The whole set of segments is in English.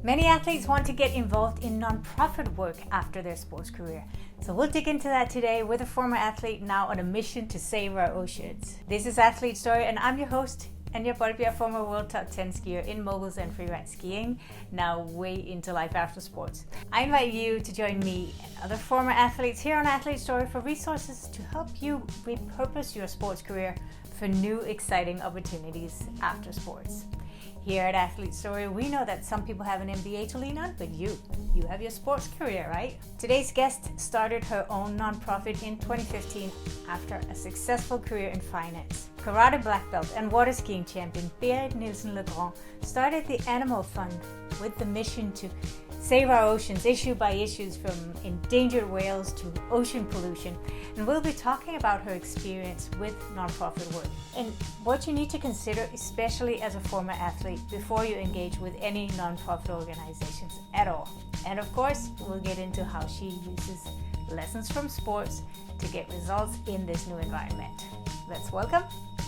Many athletes want to get involved in non-profit work after their sports career. So we'll dig into that today with a former athlete now on a mission to save our oceans. This is Athlete Story and I'm your host, Anja, Bolbjerg, former world top 10 skier in moguls and freeride skiing, now way into life after sports. I invite you to join me and other former athletes here on Athlete Story for resources to help you repurpose your sports career for new exciting opportunities after sports. Here at Athlete Story, we know that some people have an MBA to lean on, but you have your sports career, right? Today's guest started her own nonprofit in 2015 after a successful career in finance. Karate black belt and water skiing champion Berit Nielsen Legrand started the Animal Fund with the mission to save our oceans issue by issues from endangered whales to ocean pollution. And we'll be talking about her experience with nonprofit work and what you need to consider, especially as a former athlete, before you engage with any nonprofit organizations at all. And of course, we'll get into how she uses lessons from sports to get results in this new environment. Let's welcome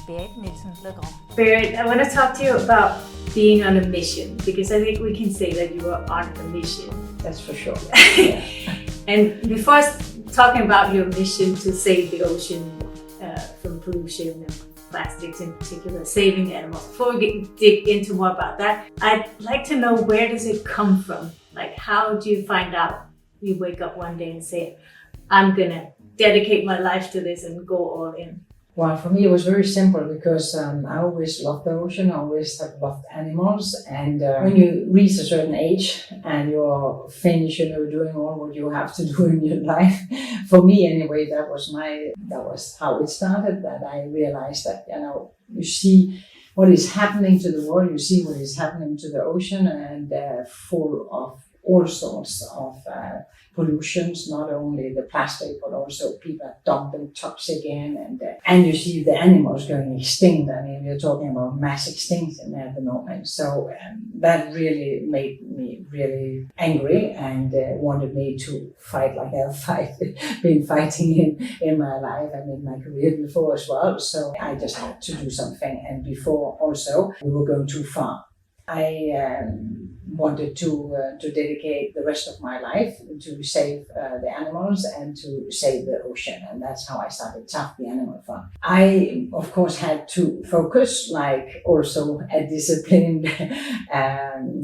Berit Nielsen Legrand. Berit, I want to talk to you about being on a mission, because I think we can say that you are on a mission. That's for sure. And before talking about your mission to save the ocean from pollution and plastics in particular, saving animals, before we dig into more about that, I'd like to know, where does it come from? Like, how do you find out? You wake up one day and say, I'm gonna dedicate my life to this and go all in. Well, for me, it was very simple because I always loved the ocean, I always have loved animals. And when you reach a certain age and you're finished, doing all what you have to do in your life, for me anyway, that was how it started, that I realized that, you see what is happening to the world, you see what is happening to the ocean, and full of all sorts of pollutions, not only the plastic, but also people are dumping toxic in, and you see the animals going extinct. I mean, we're talking about mass extinction at the moment. So that really made me really angry and wanted me to fight like I've been fighting in my life and in my career before as well. So I just had to do something. And before also, we were going too far. I wanted to dedicate the rest of my life to save the animals and to save the ocean. And that's how I started TAF, the Animal Fund. I, of course, had to focus, like also a disciplined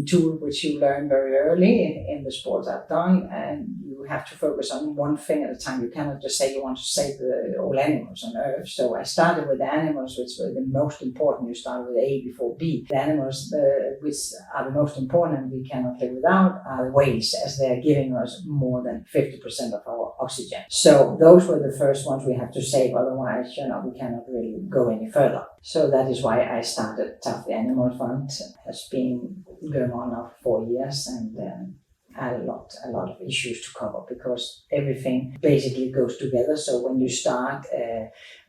tool, which you learn very early in the sports I've done. And you have to focus on one thing at a time. You cannot just say you want to save all animals on Earth. So I started with the animals, which were the most important. You start with A before B. The animals which are the most important and we cannot live without are the whales, as they are giving us more than 50% of our oxygen. So those were the first ones we have to save, otherwise, we cannot really go any further. So that is why I started TAF, the Animal Fund. It has been going on now for 4 years, and a lot of issues to cover, because everything basically goes together. So when you start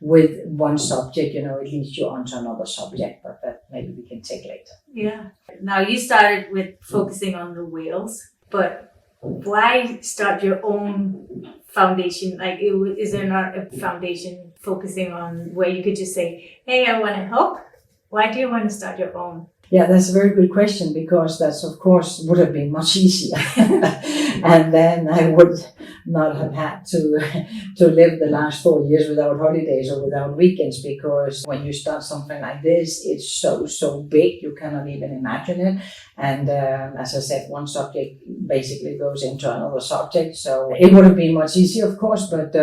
with one subject, it leads you on to another subject, but that maybe we can take later. Yeah. Now, you started with focusing on the whales, but why start your own foundation? Like, is there not a foundation focusing on where you could just say, hey, I want to help? Why do you want to start your own? Yeah, that's a very good question, because that's, of course, would have been much easier. And then I would not have had to live the last 4 years without holidays or without weekends, because when you start something like this, it's so big, you cannot even imagine it. And as I said, one subject basically goes into another subject. So it would have been much easier, of course, but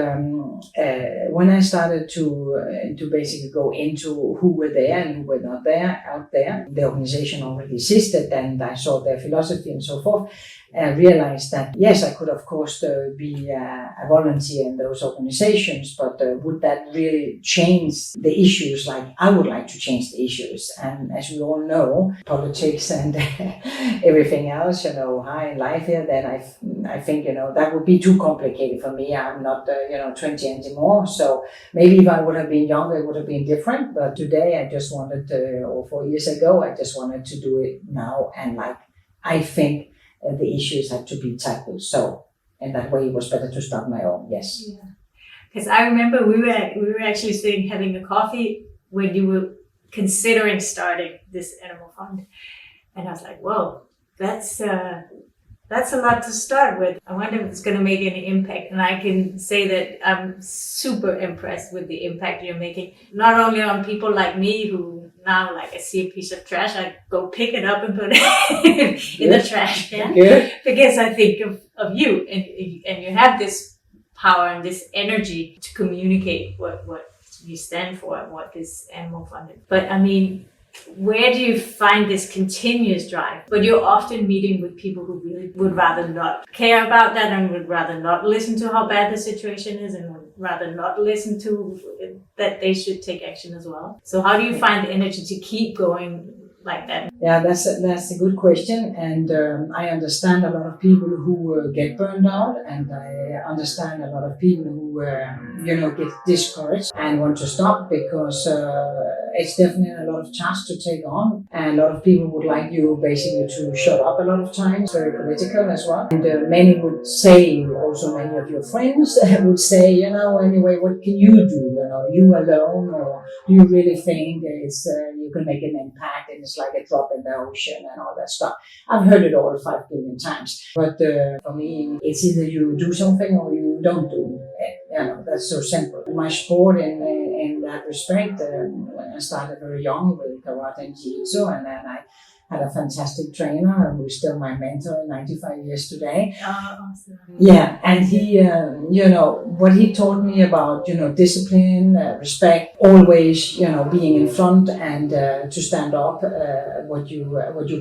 when I started to basically go into who were there and who were not there out there, the organization already existed, and I saw their philosophy and so forth, realized that yes, I could of course be a volunteer in those organizations, but would that really change the issues like I would like to change the issues? And as we all know, politics and everything else, high in life here, then I think, that would be too complicated for me. I'm not, 20 anymore. So maybe if I would have been younger, it would have been different. But today I just wanted or 4 years ago, I just wanted to do it now. And I think the issues had to be tackled. So in that way, it was better to start my own. Yes. Yeah. Because I remember we were actually sitting having a coffee when you were considering starting this animal fund. And I was like, whoa, That's a lot to start with. I wonder if it's going to make any impact. And I can say that I'm super impressed with the impact you're making. Not only on people like me who now, like, I see a piece of trash, I go pick it up and put it in the trash. Yeah? Good. Because I think of you and you have this power and this energy to communicate what you stand for and what is animal funded. But I mean, where do you find this continuous drive? But you're often meeting with people who really would rather not care about that and would rather not listen to how bad the situation is and would rather not listen to that they should take action as well. So how do you find the energy to keep going like that? Yeah, that's a good question. And I understand a lot of people who get burned out, and I understand a lot of people who, get discouraged and want to stop because it's definitely a lot of tasks to take on. And a lot of people would like you basically to shut up a lot of times, very political as well. And many would say, also many of your friends would say, anyway, what can you do? You alone, or do you really think it's you can make an impact and it's like a drop in the ocean and all that stuff? I've heard it all 5 billion times. But for me, it's either you do something or you don't do it. That's so simple. My sport in that respect, when I started very young with karate and jiu-jitsu, and then I had a fantastic trainer who is still my mentor, 95 years today. Oh, awesome. Yeah, and he, what he taught me about, discipline, respect, always, being in front and to stand up what you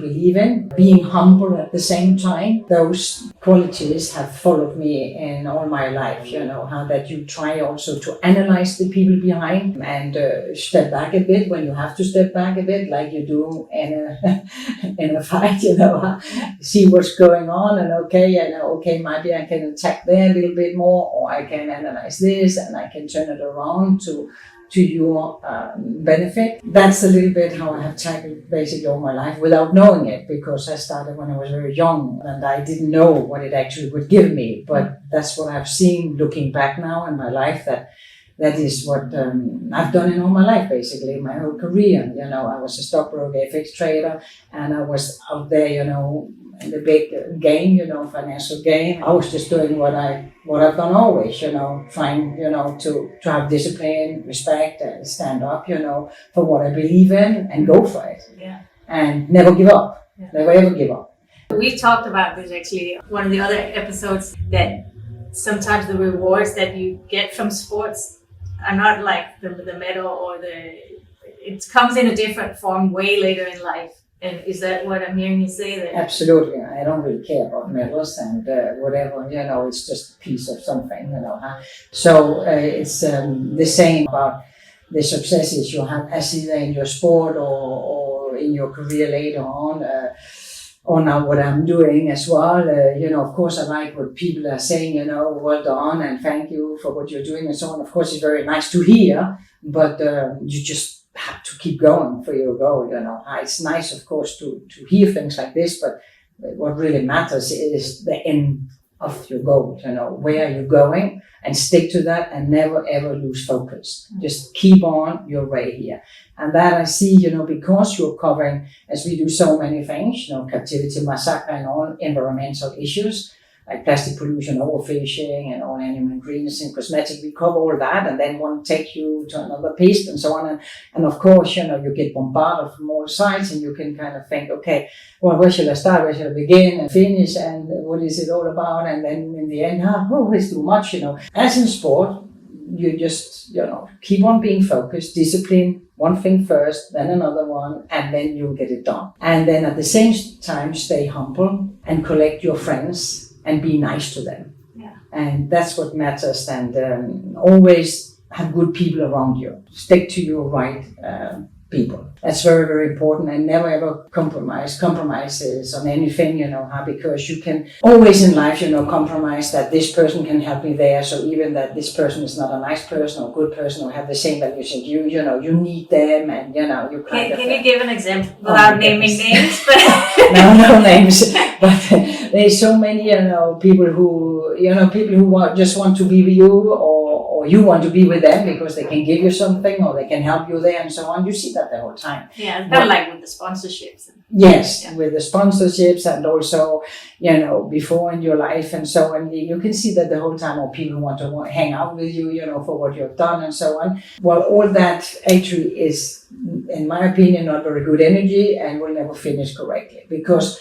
believe in, being humble at the same time. Those qualities have followed me in all my life. How that you try also to analyze the people behind and step back a bit when you have to step back a bit, like you do in a fight, see what's going on and okay, maybe I can attack there a little bit more, or I can analyze this and I can turn it around to your benefit. That's a little bit how I have tackled basically all my life without knowing it, because I started when I was very young and I didn't know what it actually would give me. But that's what I've seen looking back now in my life, that is what I've done in all my life, basically, my whole career. I was a stockbroker, FX trader, and I was out there, in the big game, financial game. I was just doing what I've done always, trying, to have discipline, respect, and stand up, for what I believe in and go for it. Yeah. And never give up. Yeah. Never ever give up. We talked about this actually, one of the other episodes, that sometimes the rewards that you get from sports are not like the medal or it comes in a different form way later in life. And is that what I'm hearing you say? That absolutely. I don't really care about medals and whatever, it's just a piece of something, So it's the same about the successes you have as either in your sport or in your career later on. Or now what I'm doing as well, of course I like what people are saying, well done and thank you for what you're doing and so on. Of course it's very nice to hear, but you just have to keep going for your goal, It's nice, of course, to hear things like this, but what really matters is the end of your goal, where are you going, and stick to that and never ever lose focus. Just keep on your way here. And that I see, because you're covering, as we do so many things, captivity, massacre and all environmental issues, like plastic pollution, overfishing and all animal ingredients and cosmetics, we cover all that, and then one take you to another piece and so on. And of course, you get bombarded from all sides and you can kind of think, okay, well, where should I start? Where should I begin and finish? And what is it all about? And then in the end, it's too much, As in sport, you just, keep on being focused, discipline, one thing first, then another one, and then you'll get it done. And then at the same time, stay humble and collect your friends and be nice to them. Yeah. And that's what matters. And always have good people around you. Stick to your right people. That's very, very important, and never ever compromises on anything, because you can always in life, compromise that this person can help me there. So even that this person is not a nice person or good person or have the same values as you, you need them, and you kind of. Can you give an example without naming names? But no names. But there's so many, people who, just want to be with you, or you want to be with them because they can give you something or they can help you there and so on. You see that the whole time. Yeah, it's kind of like with the sponsorships. Yes, with the sponsorships and also, before in your life and so on, you can see that the whole time more people want to hang out with you, for what you've done and so on. Well, all that actually is, in my opinion, not very good energy and will never finish correctly, because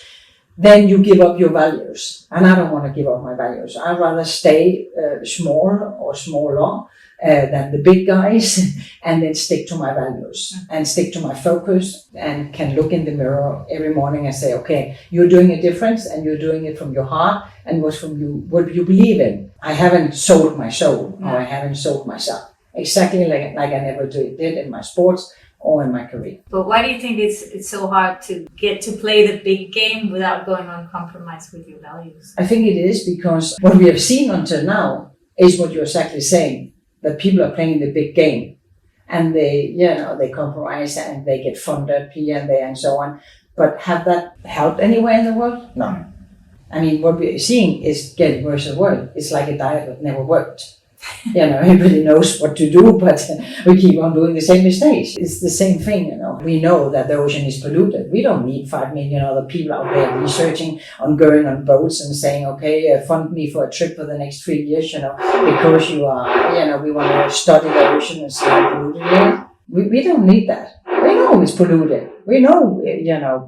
then you give up your values. And I don't want to give up my values. I'd rather stay small or smaller than the big guys and then stick to my values and stick to my focus and can look in the mirror every morning and say, okay, you're doing a difference and you're doing it from your heart and what you believe in. I haven't sold my soul or I haven't sold myself. Exactly like I never did in my sports or in my career. But why do you think it's so hard to get to play the big game without going on compromise with your values? I think it is because what we have seen until now is what you're exactly saying, that people are playing the big game and they compromise and they get funded here and there and so on. But have that helped anywhere in the world? No. I mean, what we're seeing is getting worse and worse. It's like a diet that never worked. Everybody knows what to do, but we keep on doing the same mistakes. It's the same thing, We know that the ocean is polluted. We don't need 5 million other people out there researching on going on boats and saying, okay, fund me for a trip for the next 3 years, because you are, we want to study the ocean and see how polluted it is. We don't need that. We know it's polluted. We know,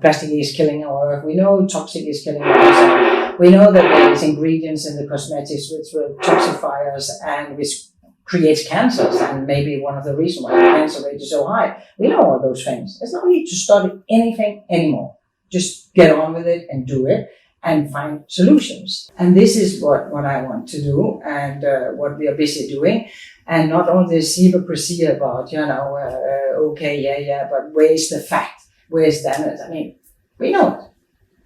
plastic is killing our earth. We know toxic is killing our earth. We know that there is ingredients in the cosmetics which will toxifiers and which creates cancers, and maybe one of the reasons why the cancer rate is so high. We know all those things. There's no need to study anything anymore. Just get on with it and do it and find solutions. And this is what I want to do and what we are busy doing. And not all this hypocrisy about, but where's the fact? Where's the evidence? I mean, we know it.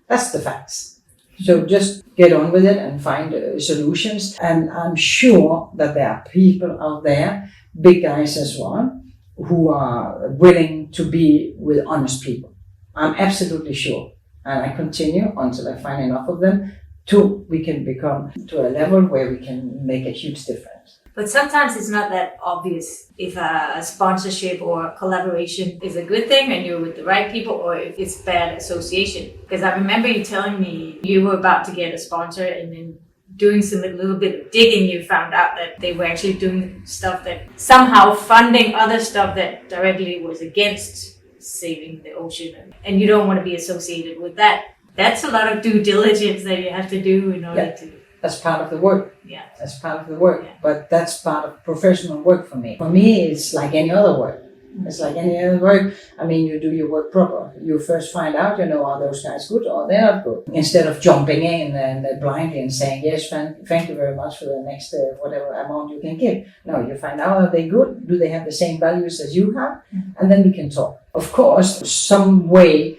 That's the facts. So just get on with it and find solutions. And I'm sure that there are people out there, big guys as well, who are willing to be with honest people. I'm absolutely sure. And I continue until I find enough of them till we can become to a level where we can make a huge difference. But sometimes it's not that obvious if a sponsorship or a collaboration is a good thing and you're with the right people, or if it's bad association. Because I remember you telling me you were about to get a sponsor, and then doing a little bit of digging, you found out that they were actually doing stuff that somehow funding other stuff that directly was against saving the ocean. And you don't want to be associated with that. That's a lot of due diligence that you have to do in order to... That's part of the work. Yeah. That's part of the work. Yeah. But that's part of professional work for me. For me, it's like any other work. It's like any other work. I mean, you do your work proper. You first find out, are those guys good or they're not good? Instead of jumping in and blindly and saying, yes, thank you very much for the next whatever amount you can give. No, you find out, are they good? Do they have the same values as you have? And then we can talk. Of course, some way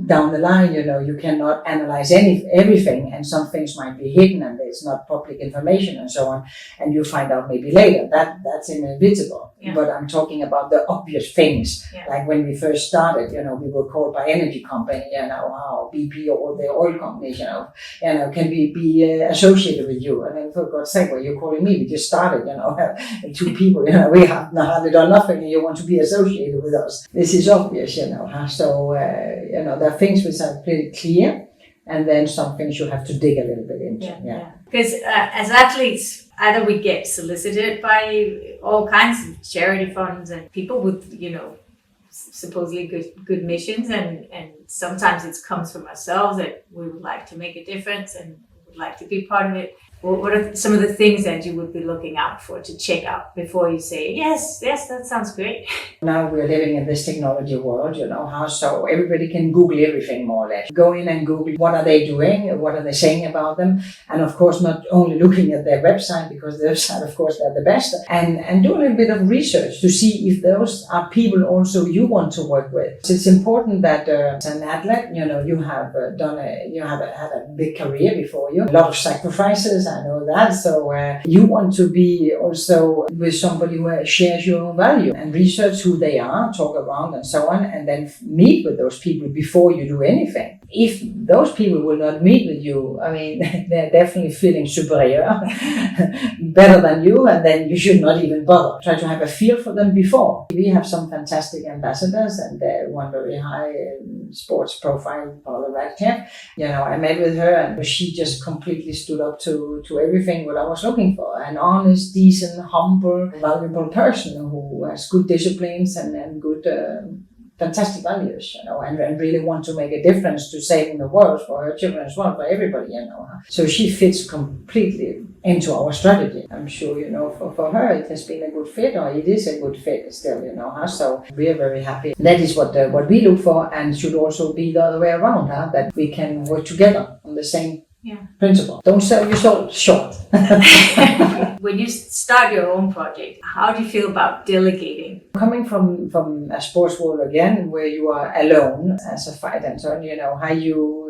down the line, you cannot analyze everything, and some things might be hidden and it's not public information and so on, and you find out maybe later. That's inevitable. Yeah. But I'm talking about the obvious things, like when we first started, we were called by energy company, how BP or the oil companies, can we be associated with you? And then for God's sake, well, you're calling me, we just started, 2 people, we have hardly done nothing and you want to be associated with us. This is obvious, so, there are things which are pretty clear, and then some things you have to dig a little bit into. Because as athletes, either we get solicited by all kinds of charity funds and people with, supposedly good missions, and sometimes it comes from ourselves that we would like to make a difference and would like to be part of it. What are some of the things that you would be looking out for to check out before you say, yes, that sounds great? Now we're living in this technology world, so everybody can Google everything more or less. Go in and Google what are they doing, what are they saying about them, and of course not only looking at their website, because their website, of course, they're the best, and do a little bit of research to see if those are people also you want to work with. So it's important that as an athlete, you have had a big career before you, a lot of sacrifices, I know that. So you want to be also with somebody who shares your own value and research who they are, talk around and so on, and then meet with those people before you do anything. If those people will not meet with you, I mean, they're definitely feeling superior, better than you, and then you should not even bother. Try to have a feel for them before. We have some fantastic ambassadors, and one very high sports profile, Paula Radcliffe. I met with her, and she just completely stood up to everything what I was looking for. An honest, decent, humble, valuable person who has good disciplines and good fantastic values, and really want to make a difference to saving the world for her children as well, for everybody, So she fits completely into our strategy. I'm sure, for her it has been a good fit, or it is a good fit still, So we are very happy. That is what we look for, and should also be the other way around, that we can work together on the same principle. Don't sell your soul short. When you start your own project, how do you feel about delegating? Coming from a sports world again, where you are alone as a fighter, and so on, how you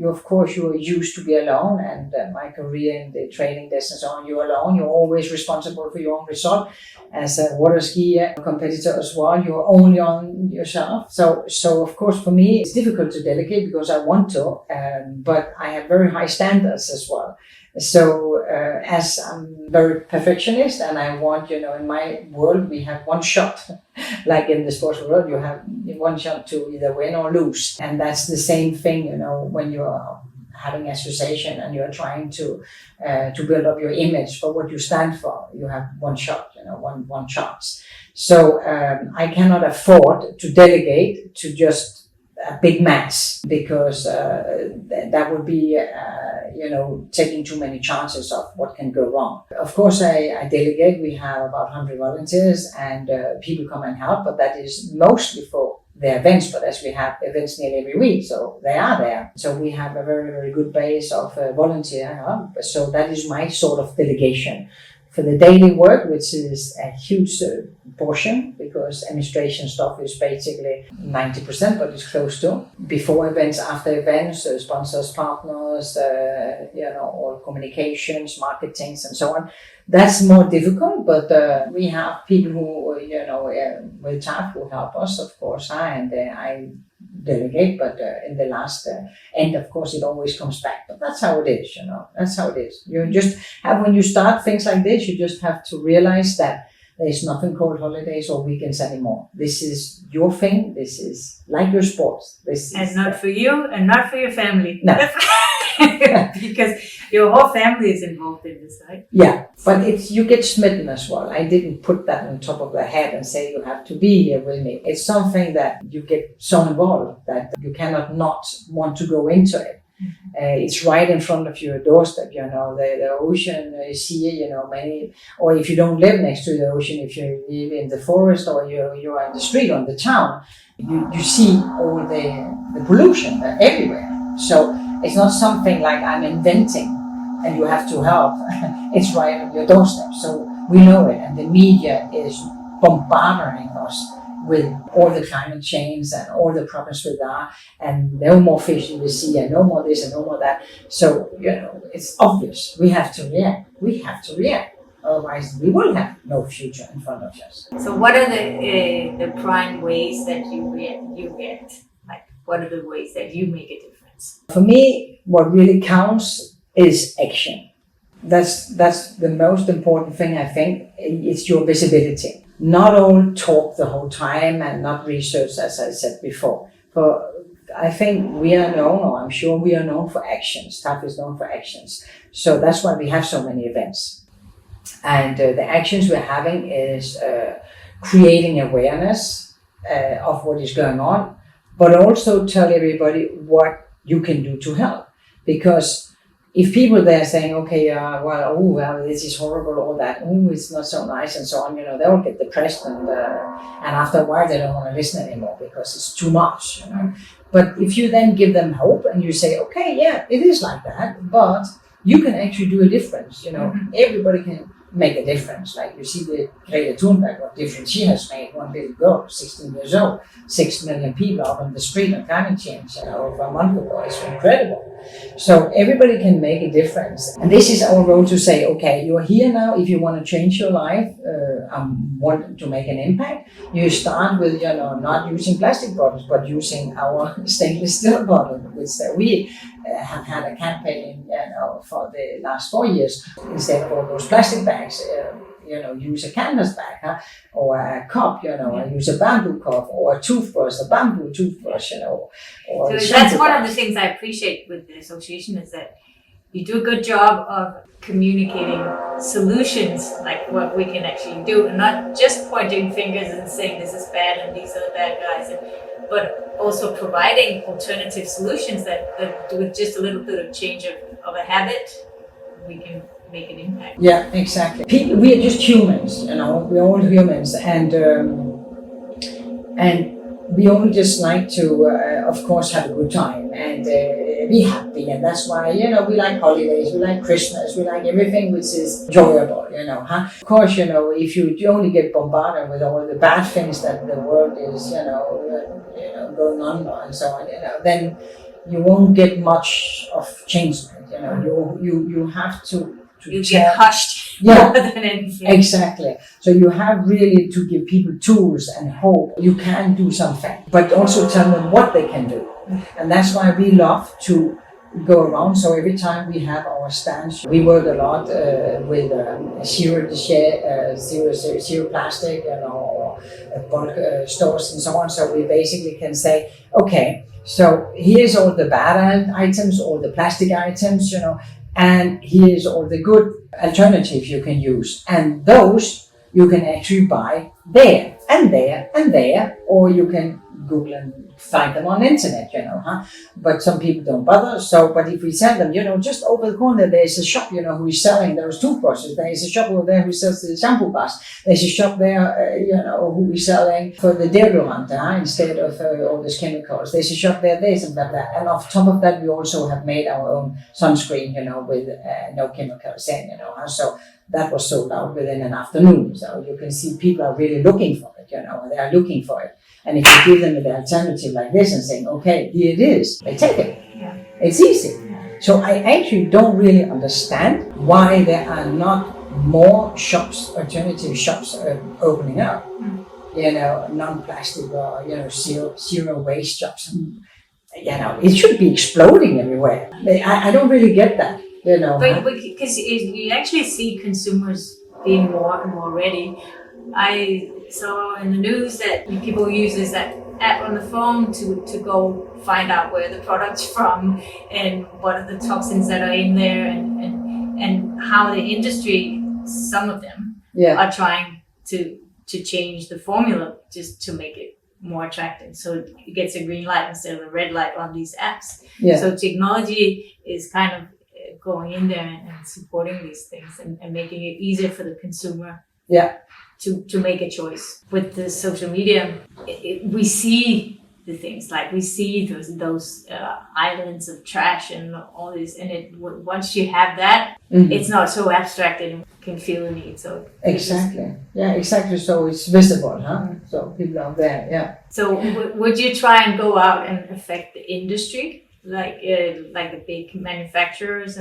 of course you are used to be alone, and my career in the training desk and so on, you're alone. You're always responsible for your own result. As a water skier competitor as well, you're only on yourself. So of course for me it's difficult to delegate because I want to, but I have very high standards as well. So as I'm very perfectionist, and I want, in my world we have one shot, like in the sports world, you have one shot to either win or lose. And that's the same thing, when you're having association and you're trying to build up your image for what you stand for. You have one shot, one chance. So I cannot afford to delegate to just a big mass, because that would be taking too many chances of what can go wrong. Of course I delegate. We have about 100 volunteers, and people come and help, but that is mostly for the events. But as we have events nearly every week, so they are there. So we have a very, very good base of volunteer help. So that is my sort of delegation. For the daily work, which is a huge portion, because administration stuff is basically 90%, but it's close to. Before events, after events, sponsors, partners, all communications, marketings, and so on. That's more difficult, but we have people who, with TAF who help us, of course, and I delegate, but in the last end, of course, it always comes back. But that's how it is, That's how it is. You just have, when you start things like this, you just have to realize that there's nothing called holidays or weekends anymore. This is your thing. This is like your sports. And not for you, and not for your family. No. Because your whole family is involved in this, right? Yeah, but you get smitten as well. I didn't put that on top of the head and say you have to be here with me. It's something that you get so involved that you cannot not want to go into it. It's right in front of your doorstep, the ocean is here, many, or if you don't live next to the ocean, if you live in the forest or you're on the street, on the town, you see all the pollution everywhere. So it's not something like I'm inventing and you have to help. It's right on your doorstep. So we know it, and the media is bombarding us with all the climate change and all the problems with that, and no more fish in the sea, and no more this and no more that. So, it's obvious. We have to react. Otherwise, we will have no future in front of us. So what are the prime ways that you react? Like, what are the ways that you make a difference? For me, what really counts is action. That's the most important thing, I think. It's your visibility. Not all talk the whole time and not research, as I said before. I think we are known, or I'm sure we are known for actions. TAF is known for actions. So that's why we have so many events. And the actions we're having is creating awareness of what is going on, but also tell everybody what you can do to help. Because if people there saying, okay, this is horrible, all that, it's not so nice, and so on, they'll get depressed, and after a while they don't want to listen anymore because it's too much, But if you then give them hope and you say, okay, yeah, it is like that, but you can actually do a difference, Everybody can make a difference. Like you see the Greta Thunberg, what difference she has made. One little girl, 16 years old, 6 million people out on the street on climate change, over a month ago. It's incredible. So everybody can make a difference. And this is our role to say, okay, you're here now. If you want to change your life, want to make an impact, you start with, not using plastic bottles, but using our stainless steel bottle, which we have had a campaign, for the last 4 years. Instead of all those plastic bags, use a canvas bag, or a cup, or use a bamboo cup, or a toothbrush, a bamboo toothbrush, or so that's one of the things I appreciate with the association is that you do a good job of communicating solutions, like what we can actually do, and not just pointing fingers and saying this is bad and these are the bad guys, but also providing alternative solutions that with just a little bit of change of a habit, we can make an impact. Yeah, exactly. People, we are just humans, we're all humans, and we all just like to, of course, have a good time and be happy, and that's why, we like holidays, we like Christmas, we like everything which is enjoyable, Of course, if you only get bombarded with all the bad things that the world is, going on and so on, then you won't get much of change. You have to get hushed more than anything. Exactly. So you have really to give people tools and hope you can do something, but also tell them what they can do. And that's why we love to go around. So every time we have our stands, we work a lot with zero plastic, or bulk stores and so on. So we basically can say, okay, so here's all the bad items, all the plastic items, and here's all the good alternatives you can use. And those you can actually buy there and there and there, or you can Google and find them on internet, But some people don't bother. So, but if we send them, just over the corner, there's a shop, who is selling those toothbrushes. There's a shop over there who sells the shampoo bars. There's a shop there, who is selling for the deodorant, instead of all these chemicals. There's a shop there, and blah, blah. And on top of that, we also have made our own sunscreen, with no chemicals in, So that was sold out within an afternoon. So you can see people are really looking for it, they are looking for it. And if you give them an alternative like this and saying, okay, here it is, they take it. Yeah. It's easy. Yeah. So I actually don't really understand why there are not more shops, alternative shops opening up. Non-plastic or, zero waste shops. It should be exploding everywhere. I don't really get that, But because you actually see consumers being more and more ready. I saw in the news that people use this app on the phone to go find out where the product's from and what are the toxins that are in there, and how the industry, some of them, are trying to change the formula just to make it more attractive. So it gets a green light instead of a red light on these apps. Yeah. So technology is kind of going in there and supporting these things and making it easier for the consumer. Yeah. To make a choice. With the social media, we see the things, like we see those islands of trash and all this, and once you have that, it's not so abstract and can feel the need. So exactly, exactly. So it's visible, So people are there, So would you try and go out and affect the industry, like the big manufacturers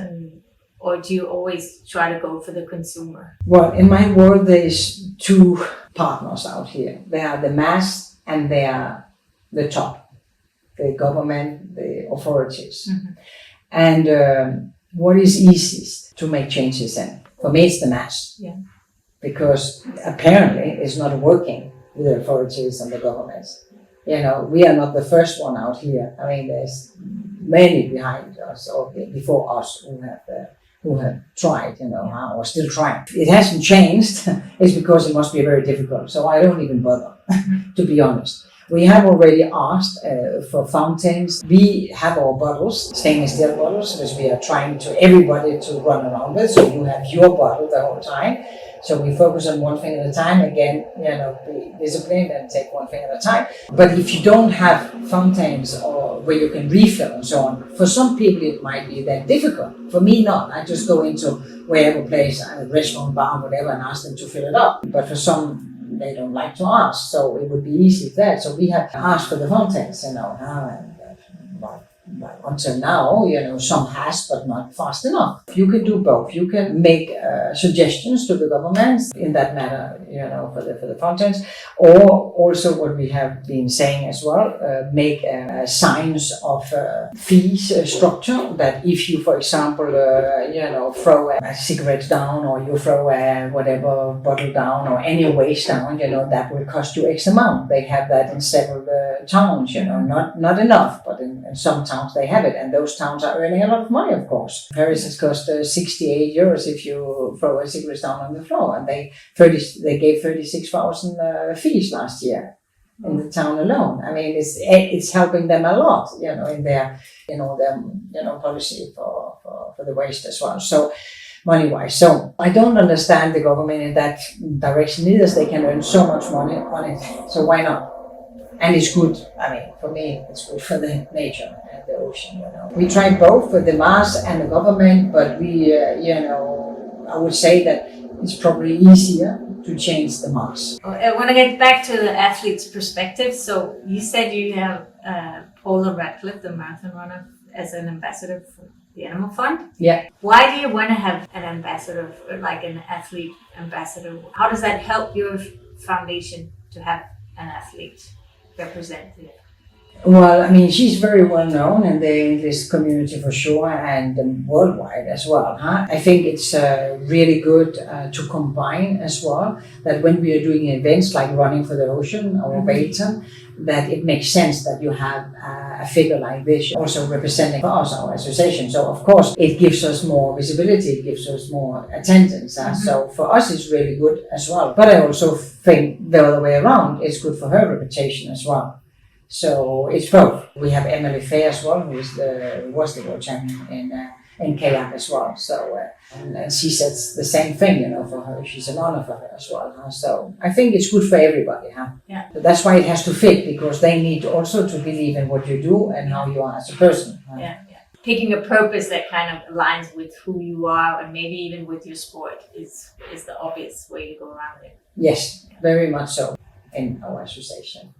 or do you always try to go for the consumer? Well, in my world, there's two partners out here. They are the mass and they are the top, the government, the authorities. Mm-hmm. And what is easiest to make changes in? For me, it's the mass. Yeah. Because apparently it's not working with the authorities and the governments. We are not the first one out here. I mean, there's many behind us or before us who have tried, or still trying. It hasn't changed. It's because it must be very difficult. So I don't even bother, to be honest. We have already asked for fountains. We have our bottles, stainless steel bottles, which we are trying to everybody to run around with. So you have your bottle the whole time. So we focus on one thing at a time. Again, be disciplined and take one thing at a time. But if you don't have fountains or where you can refill and so on, for some people it might be that difficult. For me, not. I just go into wherever place, a restaurant, bar, whatever, and ask them to fill it up. But for some, they don't like to ask, so it would be easy for that. So we have asked for the fountains, until now, some has, but not fast enough. You can do both. You can make suggestions to the governments in that matter, for the fountains, or also what we have been saying as well, make signs of fees structure, that if you, for example, throw a cigarette down, or you throw a whatever bottle down, or any waste down, that will cost you X amount. They have that in several towns, not enough, but in some towns they have it, and those towns are earning a lot of money, of course. Paris has cost 68 euros if you throw a cigarette down on the floor, and they gave 36,000 fees last year in the town alone. I mean, it's helping them a lot, in their policy for the waste as well. So money-wise. So I don't understand the government in that direction either. They can earn so much money on it. So why not? And it's good. I mean, for me, it's good for the nature and the ocean, We try both for the mass and the government, but we, I would say that it's probably easier to change the mass. I want to get back to the athlete's perspective. So you said you have Paula Radcliffe, the marathon runner, as an ambassador for the Animal Fund. Yeah. Why do you want to have an ambassador, like an athlete ambassador? How does that help your foundation to have an athlete represented? Well, I mean, she's very well known in the English community for sure, and worldwide as well. I think it's really good to combine as well, that when we are doing events like Running for the Ocean or Baton, that it makes sense that you have a figure like this also representing for us, our association. So of course it gives us more visibility, it gives us more attendance. So for us it's really good as well. But I also think the other way around, it's good for her reputation as well. So it's both. We have Emily Faye as well, who was the world champion in kayak as well. So and she says the same thing, for her. She's an honor for her as well. So I think it's good for everybody. Yeah. But that's why it has to fit, because they need also to believe in what you do and how you are as a person. Yeah. Picking a purpose that kind of aligns with who you are, and maybe even with your sport, is the obvious way to go around it. Yes, very much so in our association.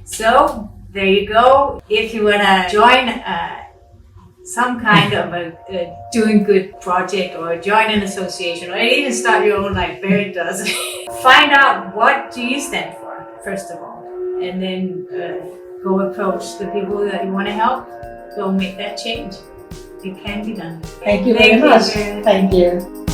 So there you go. If you want to join some kind of a doing good project, or join an association, or even start your own like Berit does, find out what do you stand for, first of all, and then go approach the people that you want to help. Go make that change. It can be done. Thank you very much. Thank you.